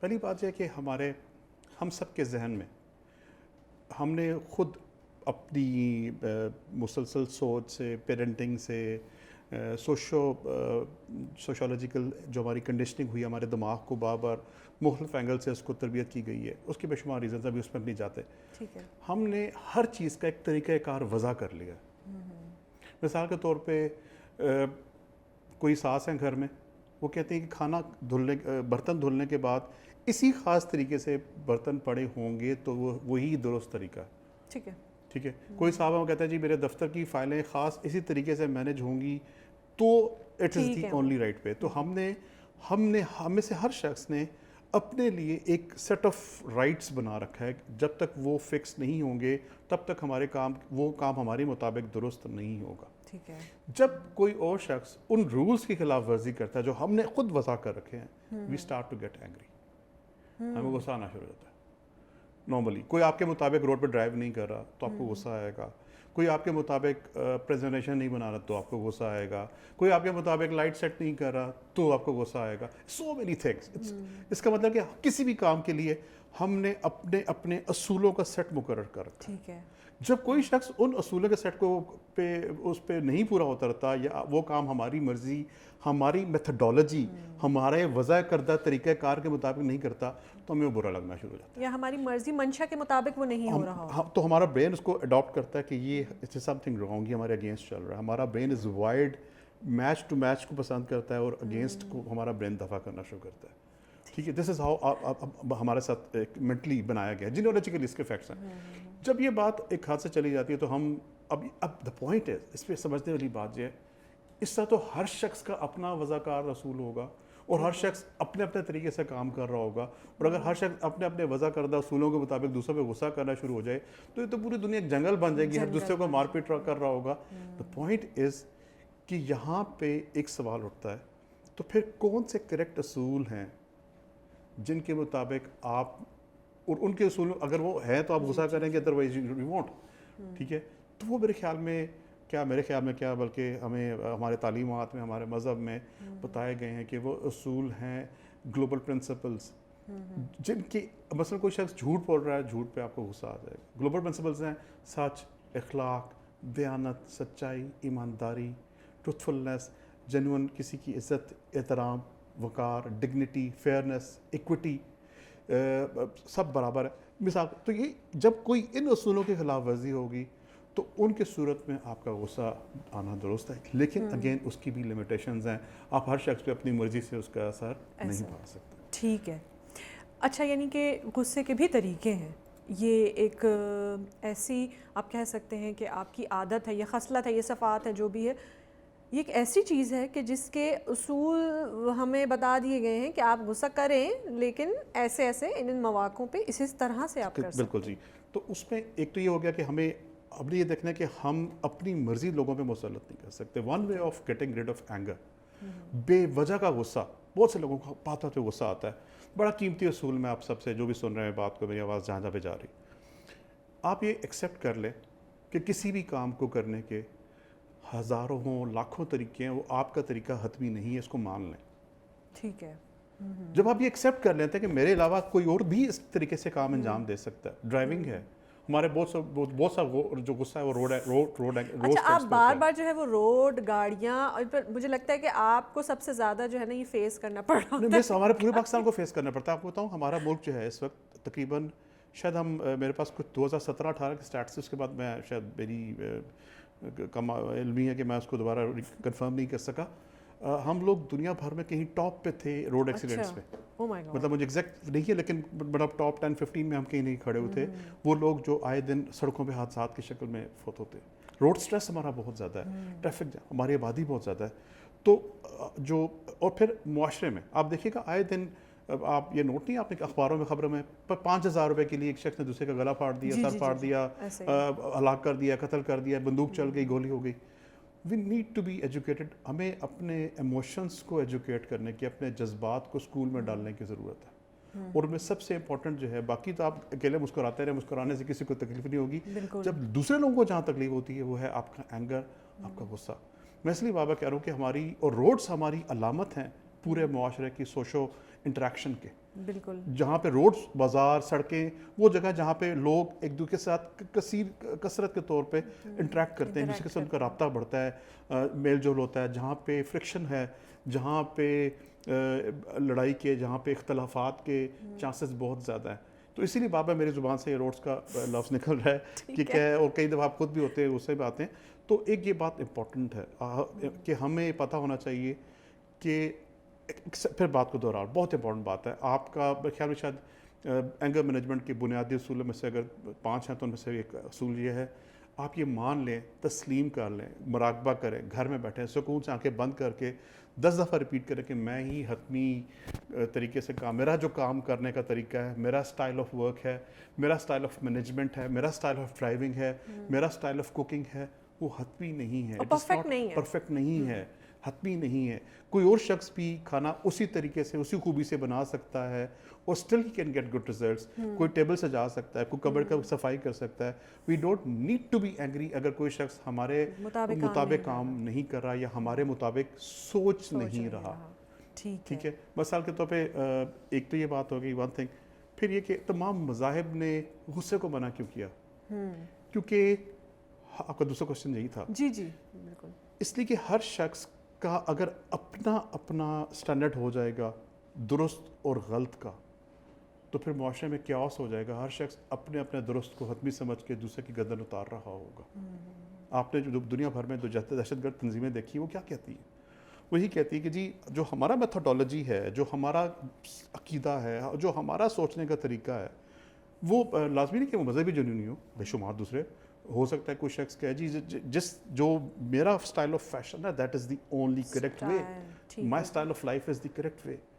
پہلی بات یہ کہ ہم سب کے ذہن میں ہم نے خود اپنی مسلسل سوچ سے، پیرنٹنگ سے، سوشولوجیکل جو ہماری کنڈیشننگ ہوئی ہمارے دماغ کو بار بار مختلف اینگل سے اس کو تربیت کی گئی ہے، اس کے بے شمار ریزنز ابھی اس میں نہیں جاتے. ٹھیک ہے. ہم نے ہر چیز کا ایک طریقہ کار وضع کر لیا. مثال کے طور پہ کوئی ساس ہیں گھر میں، وہ کہتے ہیں کہ برتن دھلنے کے بعد اسی خاص طریقے سے برتن پڑے ہوں گے تو وہی درست طریقہ ہے. ٹھیک ہے. ٹھیک ہے. کوئی صاحب وہ کہتا ہے جی میرے دفتر کی فائلیں خاص اسی طریقے سے مینیج ہوں گی تو it is the only right پہ. تو ہم میں سے ہر شخص نے اپنے لیے ایک سیٹ آف رائٹس بنا رکھا ہے. جب تک وہ فکس نہیں ہوں گے تب تک وہ کام ہمارے مطابق درست نہیں ہوگا. ٹھیک ہے. جب کوئی اور شخص ان رولز کی خلاف ورزی کرتا ہے جو ہم نے خود وضع کر رکھے ہیں، we start to get angry. ہمیں غصہ آنا شروع ہوتا ہے. نارملی کوئی آپ کے مطابق روڈ پہ ڈرائیو نہیں کر رہا تو آپ کو غصہ آئے گا. کوئی آپ کے مطابق پریزنٹیشن نہیں بنا رہا تو آپ کو غصہ آئے گا. کوئی آپ کے مطابق لائٹ سیٹ نہیں کر رہا تو آپ کو غصہ آئے گا. So many things. اس کا مطلب کہ کسی بھی کام کے لیے ہم نے اپنے اصولوں کا سیٹ مقرر کر رکھا. ٹھیک ہے. جب کوئی شخص ان اصولوں کے سیٹ اس پہ نہیں پورا اترتا یا وہ کام ہماری مرضی، ہماری میتھڈالوجی، ہمارے وضع کردہ طریقہ کار کے مطابق نہیں کرتا تو ہمیں وہ برا لگنا شروع ہو جاتا ہے. یا ہماری مرضی منشا کے مطابق وہ نہیں ہو رہا ہو تو ہمارا برین اس کو اڈاپٹ کرتا ہے کہ یہ سم تھنگ رانگ، یہ ہمارے اگینسٹ چل رہا ہے. ہمارا brain is wide, match to match کو پسند کرتا ہے اور اگینسٹ کو ہمارا برین دفاع کرنا شروع کرتا ہے. ٹھیک ہے. دس از ہاؤ ہمارے ساتھ منٹلی بنایا گیا ہے. جینیالوجیکلی اس کے فیکٹس ہیں. جب یہ بات ایک ہاتھ سے چلی جاتی ہے تو ہم اب دا پوائنٹ ہے، اس پہ سمجھنے والی بات یہ ہے، اس طرح تو ہر شخص کا اپنا وضع کار اصول ہوگا اور ہر شخص اپنے اپنے طریقے سے کام کر رہا ہوگا. اور اگر ہر شخص اپنے اپنے وضع کردہ اصولوں کے مطابق دوسروں پہ غصہ کرنا شروع ہو جائے تو یہ تو پوری دنیا ایک جنگل بن جائے گی، ہر دوسرے کو مار پیٹ کر رہا ہوگا. دا پوائنٹ از کہ یہاں پہ ایک سوال اٹھتا ہے تو پھر کون سے کریکٹ اصول ہیں جن کے مطابق آپ اور ان کے اصول اگر وہ ہیں تو آپ غصہ کریں گے، ادروائز یو وونٹ. ٹھیک ہے. تو وہ میرے خیال میں کیا بلکہ ہمیں ہمارے تعلیمات میں، ہمارے مذہب میں بتائے گئے ہیں کہ وہ اصول ہیں گلوبل پرنسپلز جن کی مثلا کوئی شخص جھوٹ بول رہا ہے، جھوٹ پہ آپ کو غصہ آ جائے گا. گلوبل پرنسپلز ہیں سچ، اخلاق، دیانت، سچائی، ایمانداری، ٹروتھفلنس، جینون کسی کی عزت، احترام، وقار، ڈگنیٹی، فیئرنس، ایکوٹی، سب برابر ہے. مثال تو یہ جب کوئی ان اصولوں کی خلاف ورزی ہوگی تو ان کی صورت میں آپ کا غصہ آنا درست ہے، لیکن اگین اس کی بھی لمیٹیشنز ہیں. آپ ہر شخص پہ اپنی مرضی سے اس کا اثر نہیں پا سکتے. ٹھیک ہے. اچھا، یعنی کہ غصے کے بھی طریقے ہیں. یہ ایک ایسی آپ کہہ سکتے ہیں کہ آپ کی عادت ہے، یہ خصلت ہے، یہ صفات ہے، جو بھی ہے، یہ ایک ایسی چیز ہے کہ جس کے اصول ہمیں بتا دیے گئے ہیں کہ آپ غصہ کریں لیکن ایسے ان مواقعوں پہ اس طرح سے آپ کر سکتے ہیں. بالکل جی. تو اس میں ایک تو یہ ہو گیا کہ ہمیں اب یہ دیکھنا ہے کہ ہم اپنی مرضی لوگوں پہ مسلط نہیں کر سکتے. One way of getting rid of anger, بے وجہ کا غصہ. بہت سے لوگوں کو بات پہ غصہ آتا ہے. بڑا قیمتی اصول میں آپ سب سے جو بھی سن رہے ہیں بات کو، میری آواز جہاں پہ جا رہی، آپ یہ ایکسیپٹ کر لیں کہ کسی بھی کام کو کرنے کے ہزاروں ہوں، لاکھوں طریقے ہیں، وہ آپ کا طریقہ حتمی نہیں ہے. اس کو مان لیں. ٹھیک ہے. جب آپ یہ ایکسیپٹ کر لیتے ہیں کہ میرے علاوہ کوئی اور بھی اس طریقے سے کام انجام دے سکتا ہے. ڈرائیونگ ہے، ہمارے بہت سا جو غصہ ہے وہ روڈ. اچھا، آپ بار بار جو ہے وہ روڈ، گاڑیاں، اور مجھے لگتا ہے کہ آپ کو سب سے زیادہ جو ہے نا یہ فیس کرنا پڑ رہا ہے. ہمارے پورے پاکستان کو فیس کرنا پڑتا ہے. آپ کو بتاؤں ہمارا ملک جو ہے اس وقت تقریباً شاید میرے پاس کچھ 2017-18 کے اسٹیٹس، اس کے بعد میں شاید میری کم علمی ہے کہ میں اس کو دوبارہ کنفرم نہیں کر سکا. ہم لوگ دنیا بھر میں کہیں ٹاپ پہ تھے روڈ ایکسیڈنٹس پہ. مطلب مجھے ایگزیکٹ نہیں ہے لیکن بڑا ٹاپ 10-15 میں ہم کہیں نہیں کھڑے ہوتے. وہ لوگ جو آئے دن سڑکوں پہ حادثات کی شکل میں فوت ہوتے. روڈ سٹریس ہمارا بہت زیادہ ہے، ٹریفک ہماری آبادی بہت زیادہ ہے. تو جو اور پھر معاشرے میں آپ دیکھیے گا آئے دن، آپ یہ نوٹ نہیں آپ نے اخباروں میں خبروں میں 5,000 روپے کے لیے ایک شخص نے دوسرے کا گلا پھاڑ دیا، سر پھاڑ دیا، ہلاک کر دیا، قتل کر دیا، بندوق چل گئی، گولی ہو گئی. We need to be educated. ہمیں اپنے ایموشنس کو ایجوکیٹ کرنے کی، اپنے جذبات کو اسکول میں ڈالنے کی ضرورت ہے. اور ان میں سب سے امپورٹنٹ جو ہے، باقی تو آپ اکیلے مسکراتے رہے، مسکرانے سے کسی کو تکلیف نہیں ہوگی. جب دوسرے لوگوں کو جہاں تکلیف ہوتی ہے وہ ہے آپ کا اینگر، آپ کا غصہ. میں اس لیے بابا کہہ رہا ہوں کہ ہماری اور روڈس ہماری علامت ہیں پورے معاشرے کی سوشو انٹریکشن کے. بالکل جہاں پہ روڈز، بازار، سڑکیں وہ جگہ جہاں پہ لوگ ایک دوسرے کے ساتھ کثرت کے طور پہ انٹریکٹ کرتے ہیں، دوسرے کے ساتھ ان کا رابطہ بڑھتا ہے، میل جول ہوتا ہے، جہاں پہ فرکشن ہے، جہاں پہ لڑائی کے، جہاں پہ اختلافات کے چانسز بہت زیادہ ہیں. تو اسی لیے بابا میری زبان سے یہ روڈز کا لفظ نکل رہا ہے کہ اور کئی دفعہ آپ خود بھی ہوتے ہیں اس سے بھی آتے ہیں. تو ایک یہ بات امپورٹنٹ ہے کہ ہمیں پتہ ہونا چاہیے کہ پھر بات کو دوہراؤ، بہت امپورٹنٹ بات ہے. آپ کا خیال میں شاید اینگر مینجمنٹ کے بنیادی اصولوں میں سے اگر 5 ہیں تو ان میں سے ایک اصول یہ ہے، آپ یہ مان لیں، تسلیم کر لیں، مراقبہ کریں، گھر میں بیٹھیں سکون سے آنکھیں بند کر کے 10 دفعہ ریپیٹ کریں کہ میں ہی حتمی طریقے سے میرا جو کام کرنے کا طریقہ ہے، میرا سٹائل آف ورک ہے، میرا سٹائل آف مینجمنٹ ہے، میرا سٹائل آف ڈرائیونگ ہے، میرا سٹائل آف کوکنگ ہے، وہ حتمی نہیں ہے، پرفیکٹ نہیں ہے، پرفیکٹ نہیں ہے، حتمی نہیں ہے. کوئی اور شخص بھی کھانا اسی طریقے سے اسی خوبی سے بنا سکتا ہے اور still he can get good results. کوئی ٹیبل سجا سکتا ہے، کوئی کبڈ کا صفائی کر سکتا ہے. We don't need to be angry اگر کوئی شخص ہمارے مطابق کام نہیں کر رہا یا ہمارے مطابق سوچ نہیں رہا. ٹھیک ہے. مثال کے طور پہ ایک تو یہ بات ہو گئی ون تھنگ. پھر یہ کہ تمام مذاہب نے غصے کو منع کیوں کیا؟ کیونکہ آپ کا دوسرا کوشچن یہی تھا. جی جی بالکل. اس لیے کہ ہر شخص کا اگر اپنا سٹینڈرڈ ہو جائے گا درست اور غلط کا تو پھر معاشرے میں کیاس ہو جائے گا. ہر شخص اپنے درست کو حتمی سمجھ کے دوسرے کی گردن اتار رہا ہوگا. آپ نے جو دنیا بھر میں جو دہشت گرد تنظیمیں دیکھی وہ کیا کہتی ہیں؟ وہی کہتی ہے کہ جی جو ہمارا میتھڈالوجی ہے، جو ہمارا عقیدہ ہے، جو ہمارا سوچنے کا طریقہ ہے، وہ لازمی نہیں کہ وہ مذہبی جنونی ہو، بے شمار دوسرے ہو سکتا ہے. کوئی شخص کہے جی جو میرا اسٹائل آف فیشن ہے that is the only correct way, my style of life is the correct way.